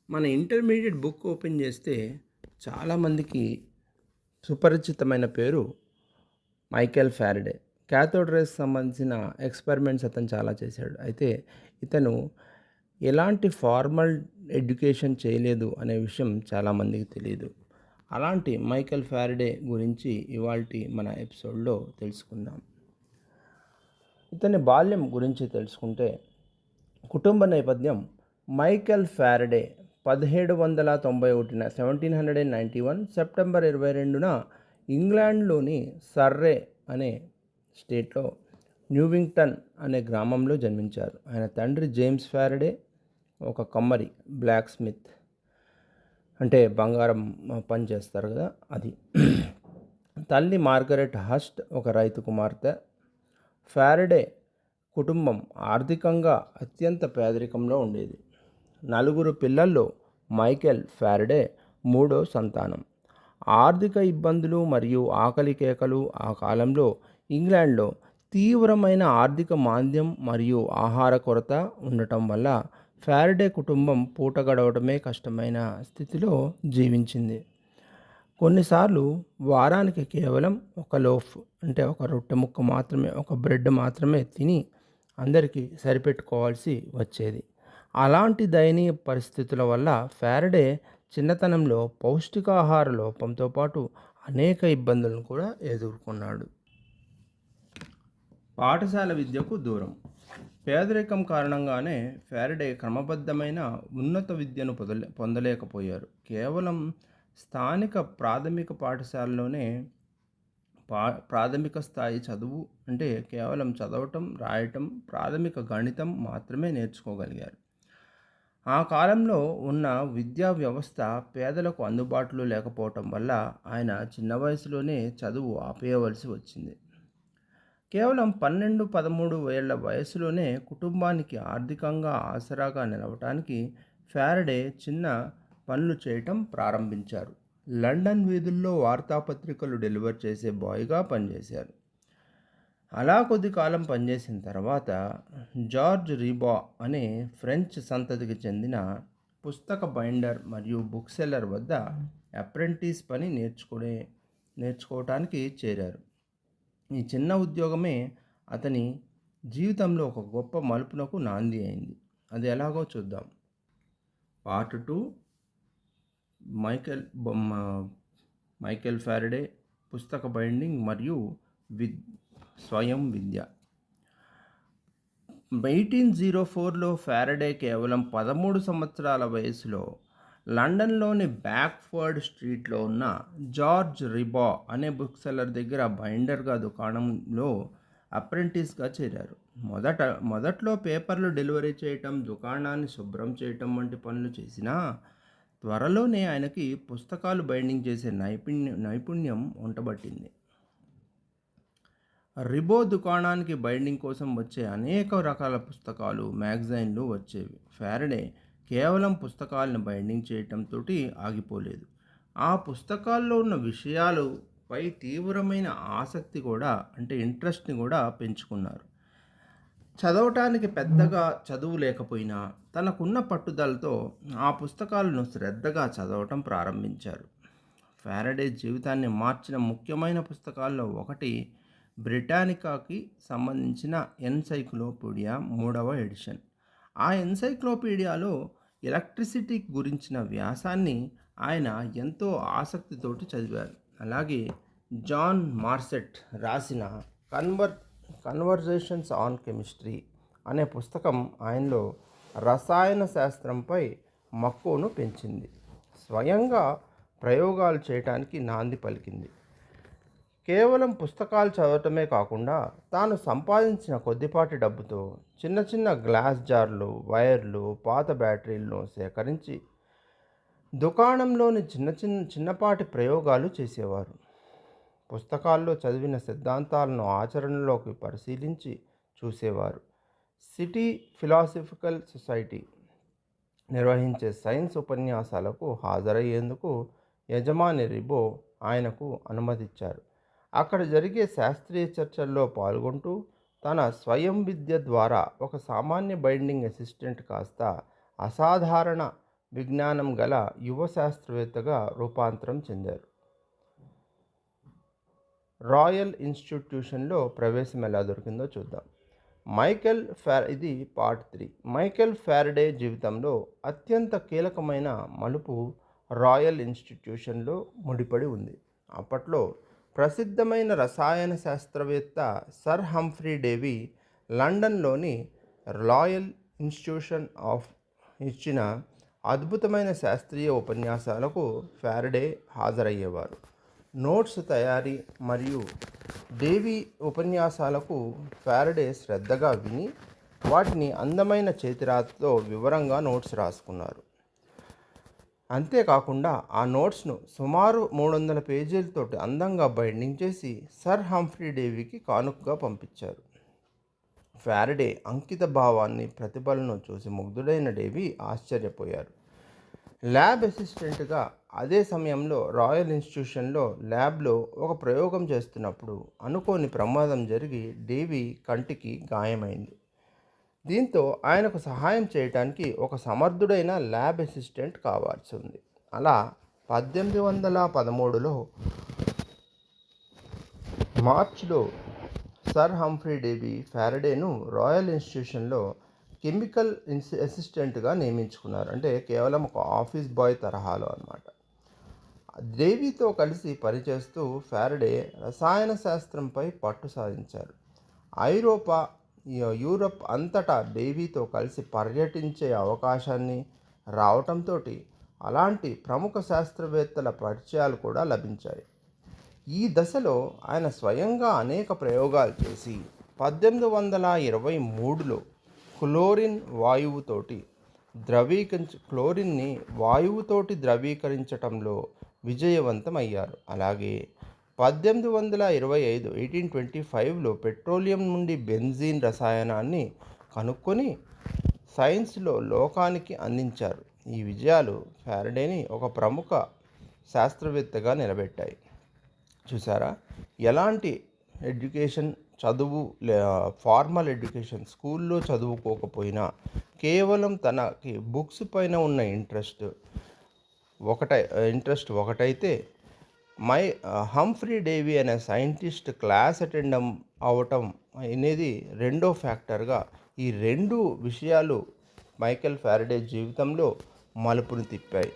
మన intermediate book open చేస్తే చాలామందికి సుపరిచితమైన పేరు మైకేల్ ఫ్యారడే. క్యాథోడ్ రేస్‌కి సంబంధించిన ఎక్స్‌పెరిమెంట్స్ అతను చాలా చేశాడు. అయితే ఇతను ఎలాంటి ఫార్మల్ ఎడ్యుకేషన్ చేయలేదు అనే విషయం చాలామందికి తెలీదు. అలాంటి మైకేల్ ఫ్యారడే గురించి ఇవాల్టి మన ఎపిసోడ్‌లో తెలుసుకుందాం. ఇతని బాల్యం గురించి తెలుసుకుంటే కుటుంబ నేపథ్యం మైకేల్ ఫ్యారడే 1791 1791 సెప్టెంబర్ 22న ఇంగ్లాండ్లోని సర్రే అనే స్టేట్లో న్యూవింగ్టన్ అనే గ్రామంలో జన్మించారు. ఆయన తండ్రి జేమ్స్ ఫ్యారడే ఒక కమ్మరి, బ్లాక్ స్మిత్, అంటే బంగారం పని చేస్తారు కదా అది. తల్లి మార్గరెట్ హస్ట్ ఒక రైతు కుమార్తె. ఫ్యారడే కుటుంబం ఆర్థికంగా అత్యంత పేదరికంలో ఉండేది. నలుగురు పిల్లల్లో మైకేల్ ఫ్యారడే మూడో సంతానం. ఆర్థిక ఇబ్బందులు మరియు ఆకలి కేకలు ఆ కాలంలో ఇంగ్లాండ్లో తీవ్రమైన ఆర్థిక మాంద్యం మరియు ఆహార కొరత ఉండటం వల్ల ఫ్యారడే కుటుంబం పూట గడవడమే కష్టమైన స్థితిలో జీవించింది. కొన్నిసార్లు వారానికి కేవలం ఒక లోఫ్, అంటే ఒక రొట్టె ముక్క మాత్రమే, ఒక బ్రెడ్ మాత్రమే తిని అందరికీ సరిపెట్టుకోవాల్సి వచ్చేది. అలాంటి దయనీయ పరిస్థితుల వల్ల ఫ్యారడే చిన్నతనంలో పౌష్టికాహార లోపంతో పాటు అనేక ఇబ్బందులను కూడా ఎదుర్కొన్నాడు. పాఠశాల విద్యకు దూరం. పేదరికం కారణంగానే ఫ్యారడే క్రమబద్ధమైన ఉన్నత విద్యను పొందలేకపోయారు. కేవలం స్థానిక ప్రాథమిక పాఠశాలలోనే ప్రాథమిక స్థాయి చదువు, అంటే కేవలం చదవటం, రాయటం, ప్రాథమిక గణితం మాత్రమే నేర్చుకోగలిగారు. ఆ కాలంలో ఉన్న విద్యా వ్యవస్థ పేదలకు అందుబాటులో లేకపోవటం వల్ల ఆయన చిన్న వయసులోనే చదువు ఆపేయవలసి వచ్చింది. కేవలం 12, 13 ఏళ్ల వయసులోనే కుటుంబానికి ఆర్థికంగా ఆసరాగా నిలవటానికి ఫ్యారడే చిన్న పనులు చేయటం ప్రారంభించారు. లండన్ వీధుల్లో వార్తాపత్రికలు డెలివర్ చేసే బాయ్గా పనిచేశారు. అలా కొద్ది కాలం పనిచేసిన తర్వాత జార్జ్ రీబా అనే ఫ్రెంచ్ సంతతికి చెందిన పుస్తక బైండర్ మరియు బుక్ సెల్లర్ వద్ద అప్రెంటిస్ పని నేర్చుకోవటానికి చేరారు. ఈ చిన్న ఉద్యోగమే అతని జీవితంలో ఒక గొప్ప మలుపునకు నాంది అయింది. అది ఎలాగో చూద్దాం. పార్ట్ 2, మైకేల్ బొమ్మ మైకేల్ ఫ్యారడే పుస్తక బైండింగ్ మరియు స్వయం విద్య. 1804లో ఫ్యారడే కేవలం 13 సంవత్సరాల వయసులో లండన్లోని బ్యాక్ఫర్డ్ స్ట్రీట్లో ఉన్న జార్జ్ రిబా అనే బుక్ సెల్లర్ దగ్గర బైండర్గా దుకాణంలో అప్రెంటిస్గా చేరారు. మొదట్లో పేపర్లు డెలివరీ చేయటం, దుకాణాన్ని శుభ్రం చేయటం వంటి పనులు చేసినా త్వరలోనే ఆయనకి పుస్తకాలు బైండింగ్ చేసే నైపుణ్యం ఉంటబట్టింది. రిబో దుకాణానికి బైండింగ్ కోసం వచ్చే అనేక రకాల పుస్తకాలు, మ్యాగజైన్లు వచ్చేవి. ఫ్యారడే కేవలం పుస్తకాలను బైండింగ్ చేయటంతో ఆగిపోలేదు. ఆ పుస్తకాల్లో ఉన్న విషయాలపై తీవ్రమైన ఆసక్తి కూడా, అంటే ఇంట్రెస్ట్ని కూడా పెంచుకున్నారు. చదవటానికి పెద్దగా చదువు లేకపోయినా తనకున్న పట్టుదలతో ఆ పుస్తకాలను శ్రద్ధగా చదవటం ప్రారంభించారు. ఫ్యారడే జీవితాన్ని మార్చిన ముఖ్యమైన పుస్తకాల్లో ఒకటి బ్రిటానికాకి సంబంధించిన ఎన్సైక్లోపీడియా 3వ ఎడిషన్. ఆ ఎన్సైక్లోపీడియాలో ఎలక్ట్రిసిటీ గురించిన వ్యాసాన్ని ఆయన ఎంతో ఆసక్తితోటి చదివారు. అలాగే జాన్ మార్సెట్ రాసిన కన్వర్జేషన్స్ ఆన్ కెమిస్ట్రీ అనే పుస్తకం ఆయనలో రసాయన శాస్త్రంపై మక్కువను పెంచింది. స్వయంగా ప్రయోగాలు చేయడానికి నాంది పలికింది. కేవలం పుస్తకాలు చదవటమే కాకుండా తాను సంపాదించిన కొద్దిపాటి డబ్బుతో చిన్న చిన్న గ్లాస్ జార్లు, వైర్లు, పాత బ్యాటరీలను సేకరించి దుకాణంలోని చిన్నపాటి ప్రయోగాలు చేసేవారు. పుస్తకాల్లో చదివిన సిద్ధాంతాలను ఆచరణలోకి పరిశీలించి చూసేవారు. సిటీ ఫిలాసఫికల్ సొసైటీ నిర్వహించే సైన్స్ ఉపన్యాసాలకు హాజరయ్యేందుకు యజమాని రిబో ఆయనకు అనుమతిచ్చారు. అక్కడ జరిగే శాస్త్రీయ చర్చల్లో పాల్గొంటూ తన స్వయం విద్య ద్వారా ఒక సామాన్య బైండింగ్ అసిస్టెంట్ కాస్త అసాధారణ విజ్ఞానం గల యువ శాస్త్రవేత్తగా రూపాంతరం చెందారు. రాయల్ ఇన్స్టిట్యూషన్లో ప్రవేశం ఎలా దొరికిందో చూద్దాం. ఇది పార్ట్ 3. మైకేల్ ఫ్యారడే జీవితంలో అత్యంత కీలకమైన మలుపు రాయల్ ఇన్స్టిట్యూషన్లో ముడిపడి ఉంది. అప్పట్లో ప్రసిద్ధమైన రసాయన శాస్త్రవేత్త సర్ హంఫ్రీ డేవి లండన్లోని రాయల్ ఇన్స్టిట్యూషన్ ఆఫ్ ఇచ్చిన అద్భుతమైన శాస్త్రీయ ఉపన్యాసాలకు ఫ్యారడే హాజరయ్యేవారు. నోట్స్ తయారీ మరియు డేవి ఉపన్యాసాలకు ఫ్యారడే శ్రద్ధగా విని వాటిని అందమైన చేతిరాతతో వివరంగా నోట్స్ రాసుకున్నారు. అంతేకాకుండా ఆ నోట్స్ను సుమారు 300 పేజీలతో అందంగా బైండింగ్ చేసి సర్ హంఫ్రీ డేవికి కానుకగా పంపించారు. ఫ్యారడే అంకిత భావాన్ని, ప్రతిభలను చూసి ముగ్ధుడైన డేవి ఆశ్చర్యపోయారు. ల్యాబ్ అసిస్టెంట్గా అదే సమయంలో రాయల్ ఇన్స్టిట్యూషన్లో ల్యాబ్లో ఒక ప్రయోగం చేస్తున్నప్పుడు అనుకోని ప్రమాదం జరిగి డేవి కంటికి గాయమైంది. దీంతో ఆయనకు సహాయం చేయడానికి ఒక సమర్థుడైన ల్యాబ్ అసిస్టెంట్ కావాల్సి ఉంది. అలా 1813లో మార్చిలో సర్ హంఫ్రీ డేవి ఫ్యారడేను రాయల్ ఇన్స్టిట్యూషన్లో కెమికల్ అసిస్టెంట్గా నియమించుకున్నారు. అంటే కేవలం ఒక ఆఫీస్ బాయ్ తరహాలో అన్నమాట. డేవితో కలిసి పనిచేస్తూ ఫ్యారడే రసాయన శాస్త్రంపై పట్టు సాధించారు. యూరప్ అంతటా డేవితో కలిసి పర్యటించే అవకాశాన్ని రావటంతో అలాంటి ప్రముఖ శాస్త్రవేత్తల పరిచయాలు కూడా లభించాయి. ఈ దశలో ఆయన స్వయంగా అనేక ప్రయోగాలు చేసి 1823లో క్లోరిన్ని వాయువుతోటి ద్రవీకరించటంలో విజయవంతమయ్యారు. అలాగే 1825లో పెట్రోలియం నుండి బెంజీన్ రసాయనాన్ని కనుక్కొని సైన్స్లో లోకానికి అందించారు. ఈ విజయాలు ఫ్యారడేని ఒక ప్రముఖ శాస్త్రవేత్తగా నిలబెట్టాయి. చూసారా, ఎలాంటి ఎడ్యుకేషన్ ఫార్మల్ ఎడ్యుకేషన్ స్కూల్లో చదువుకోకపోయినా కేవలం తనకి బుక్స్ పైన ఉన్న ఇంట్రెస్ట్ ఒకటైతే హంఫ్రీ డేవి అనే సైంటిస్ట్ క్లాస్ అటెండ్ అవ్వటం అనేది రెండో ఫ్యాక్టర్గా ఈ రెండు విషయాలు మైకేల్ ఫ్యారడే జీవితంలో మలుపుని తిప్పాయి.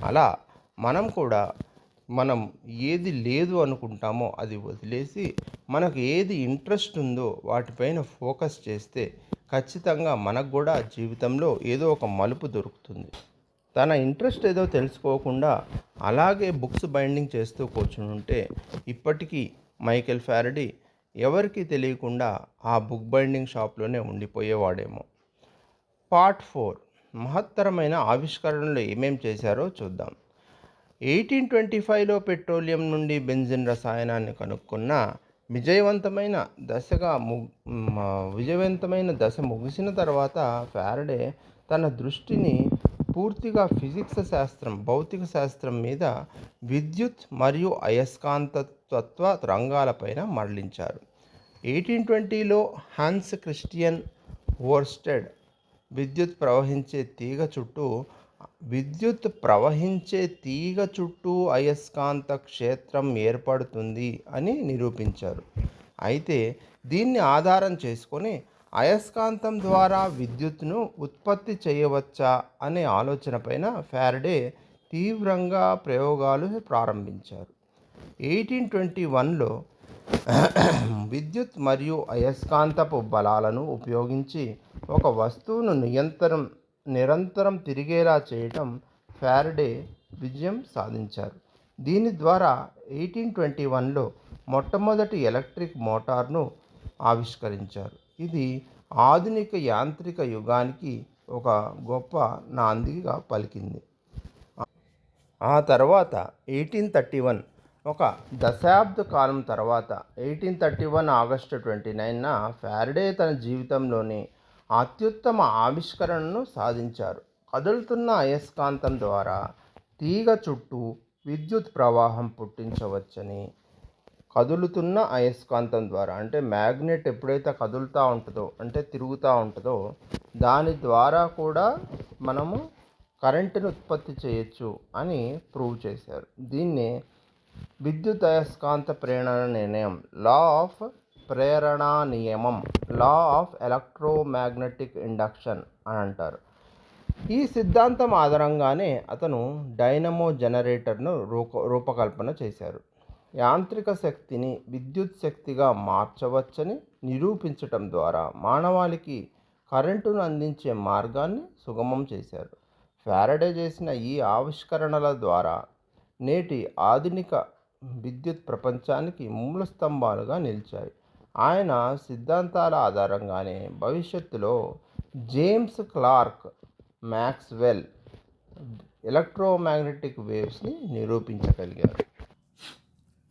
అలా మనం ఏది లేదు అనుకుంటామో అది వదిలేసి మనకు ఏది ఇంట్రెస్ట్ ఉందో వాటిపైన ఫోకస్ చేస్తే ఖచ్చితంగా మనకు కూడా జీవితంలో ఏదో ఒక మలుపు దొరుకుతుంది. తన ఇంట్రెస్ట్ ఏదో తెలుసుకోకుండా అలాగే బుక్స్ బైండింగ్ చేస్తూ కూర్చుని ఉంటే ఇప్పటికీ మైకేల్ ఫ్యారడే ఎవరికీ తెలియకుండా ఆ బుక్ బైండింగ్ షాప్లోనే ఉండిపోయేవాడేమో. పార్ట్ 4 మహత్తరమైన ఆవిష్కరణలు ఏమేం చేశారో చూద్దాం. 1825లో పెట్రోలియం నుండి బెంజిన్ రసాయనాన్ని కనుక్కున్న విజయవంతమైన దశ ముగిసిన తర్వాత ఫ్యారడే తన దృష్టిని పూర్తిగా భౌతిక శాస్త్రం మీద విద్యుత్ మరియు అయస్కాంతత్వ రంగాలపైన మరలించారు. 1820లో హాన్స్ క్రిస్టియన్ ఓర్స్టెడ్ విద్యుత్ ప్రవహించే తీగ చుట్టూ అయస్కాంత క్షేత్రం ఏర్పడుతుంది అని నిరూపించారు. అయితే దీన్ని ఆధారం చేసుకొని అయస్కాంతం ద్వారా విద్యుత్తును ఉత్పత్తి చేయవచ్చా అనే ఆలోచనపైన ఫ్యారడే తీవ్రంగా ప్రయోగాలు ప్రారంభించారు. 1821లో విద్యుత్ మరియు అయస్కాంతపు బలాలను ఉపయోగించి ఒక వస్తువును నిరంతరం తిరిగేలా చేయటం ఫ్యారడే విజయం సాధించారు. దీని ద్వారా 1821లో మొట్టమొదటి ఎలక్ట్రిక్ మోటార్ను ఆవిష్కరించారు. ఇది ఆధునిక యాంత్రిక యుగానికి ఒక గొప్ప నాందిగా పలికింది. ఆ తర్వాత 1831 ఒక దశాబ్ద కాలం తర్వాత 1831 ఆగస్టు 29న ఫ్యారడే తన జీవితంలోని అత్యుత్తమ ఆవిష్కరణను సాధించారు. కదులుతున్న అయస్కాంతం ద్వారా తీగ చుట్టూ విద్యుత్ ప్రవాహం పుట్టించవచ్చని. కదులుతున్న అయస్కాంతం ద్వారా అంటే మ్యాగ్నెట్ ఎప్పుడైతే తిరుగుతూ ఉంటుందో దాని ద్వారా కూడా మనము కరెంటును ఉత్పత్తి చేయొచ్చు అని ప్రూవ్ చేశారు. దీన్నే విద్యుదయస్కాంత ప్రేరణ నిర్ణయం, లా ఆఫ్ ప్రేరణా నియమం, లా ఆఫ్ ఎలక్ట్రోమాగ్నెటిక్ ఇండక్షన్ అని అంటారు. ఈ సిద్ధాంతం ఆధారంగానే అతను డైనమో జనరేటర్ను రూపకల్పన చేశారు. యాంత్రిక శక్తిని విద్యుత్ శక్తిగా మార్చవచ్చని నిరూపించటం ద్వారా మానవాళికి కరెంటును అందించే మార్గాన్ని సుగమం చేశారు. ఫారడే చేసిన ఈ ఆవిష్కరణల ద్వారా నేటి ఆధునిక విద్యుత్ ప్రపంచానికి మూల స్తంభాలుగా నిలిచాయి. ఆయన సిద్ధాంతాల ఆధారంగానే భవిష్యత్తులో జేమ్స్ క్లార్క్ మ్యాక్స్వెల్ ఎలక్ట్రోమాగ్నెటిక్ వేవ్స్ని నిరూపించగలిగారు.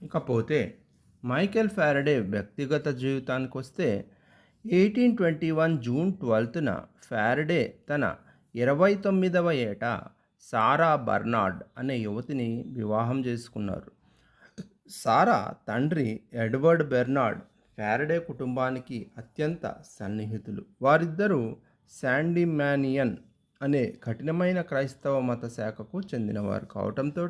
ఇకపోతే మైకేల్ ఫారడే వ్యక్తిగత జీవితానికి వస్తే 1821 జూన్ 12న ఫారడే తన 29వ ఏట సారా బర్నార్డ్ అనే యువతిని వివాహం చేసుకున్నారు. సారా తండ్రి ఎడ్వర్డ్ బెర్నార్డ్ ఫారడే కుటుంబానికి అత్యంత సన్నిహితులు. వారిద్దరూ శాండిమానియన్ అనే కఠినమైన క్రైస్తవ మత శాఖకు చెందినవారు కావటంతో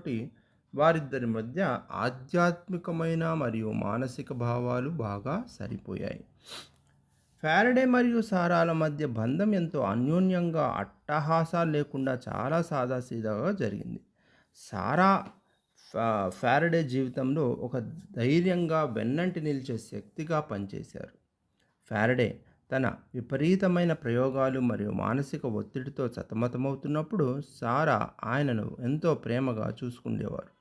వారిద్దరి మధ్య ఆధ్యాత్మికమైన మరియు మానసిక భావాలు బాగా సరిపోయాయి. ఫారడే మరియు సారాల మధ్య బంధం ఎంతో అన్యోన్యంగా, అట్టహాసాలు లేకుండా చాలా సాదాసీదాగా జరిగింది. సారా ఫారడే జీవితంలో ఒక ధైర్యంగా వెన్నంటి నిలిచే శక్తిగా పనిచేశారు. ఫారడే తన విపరీతమైన ప్రయోగాలు మరియు మానసిక ఒత్తిడితో సతమతమవుతున్నప్పుడు సారా ఆయనను ఎంతో ప్రేమగా చూసుకునేవారు.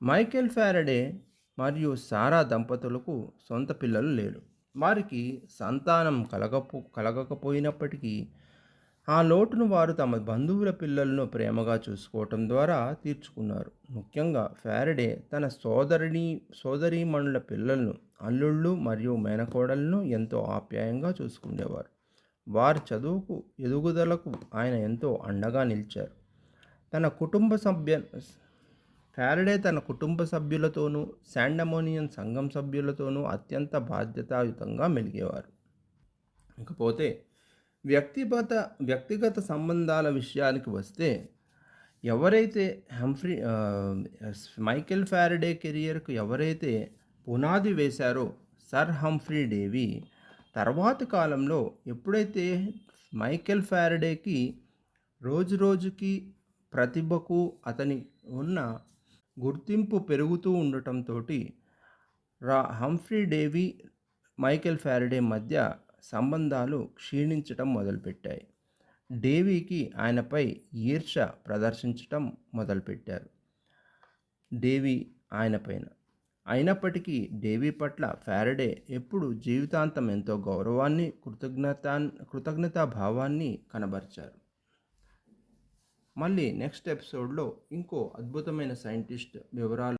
మైకేల్ ఫారడే మరియు సారా దంపతులకు సొంత పిల్లలు లేరు. వారికి సంతానం కలగకపోయినప్పటికీ ఆ లోటును వారు తమ బంధువుల పిల్లలను ప్రేమగా చూసుకోవటం ద్వారా తీర్చుకున్నారు. ముఖ్యంగా ఫారడే తన సోదరీమణుల పిల్లలను, అల్లుళ్ళు మరియు మేనకోడలను ఎంతో ఆప్యాయంగా చూసుకునేవారు. వారి చదువుకు, ఎదుగుదలకు ఆయన ఎంతో అండగా నిలిచారు. ఫారడే తన కుటుంబ సభ్యులతోనూ, శాండమోనియన్ సంఘం సభ్యులతోనూ అత్యంత బాధ్యతాయుతంగా మెలిగేవారు. ఇకపోతే వ్యక్తిగత సంబంధాల విషయానికి వస్తే, ఎవరైతే మైకేల్ ఫారడే కెరియర్కు ఎవరైతే పునాది వేశారో సర్ హంఫ్రీ డేవి, తర్వాతి కాలంలో ఎప్పుడైతే మైకేల్ ఫారడేకి రోజురోజుకి ప్రతిభకు అతని ఉన్న గుర్తింపు పెరుగుతూ ఉండటంతో హంఫ్రీ డేవి, మైకేల్ ఫారడే మధ్య సంబంధాలు క్షీణించటం మొదలుపెట్టాయి. డేవికి ఆయనపై ఈర్ష్య ప్రదర్శించటం మొదలుపెట్టారు డేవి ఆయనపైన. అయినప్పటికీ డేవి పట్ల ఫారడే ఎప్పుడు జీవితాంతం ఎంతో గౌరవాన్ని, కృతజ్ఞతాభావాన్ని కనబరిచారు. మళ్ళీ నెక్స్ట్ ఎపిసోడ్లో ఇంకో అద్భుతమైన సైంటిస్ట్ వివరాలు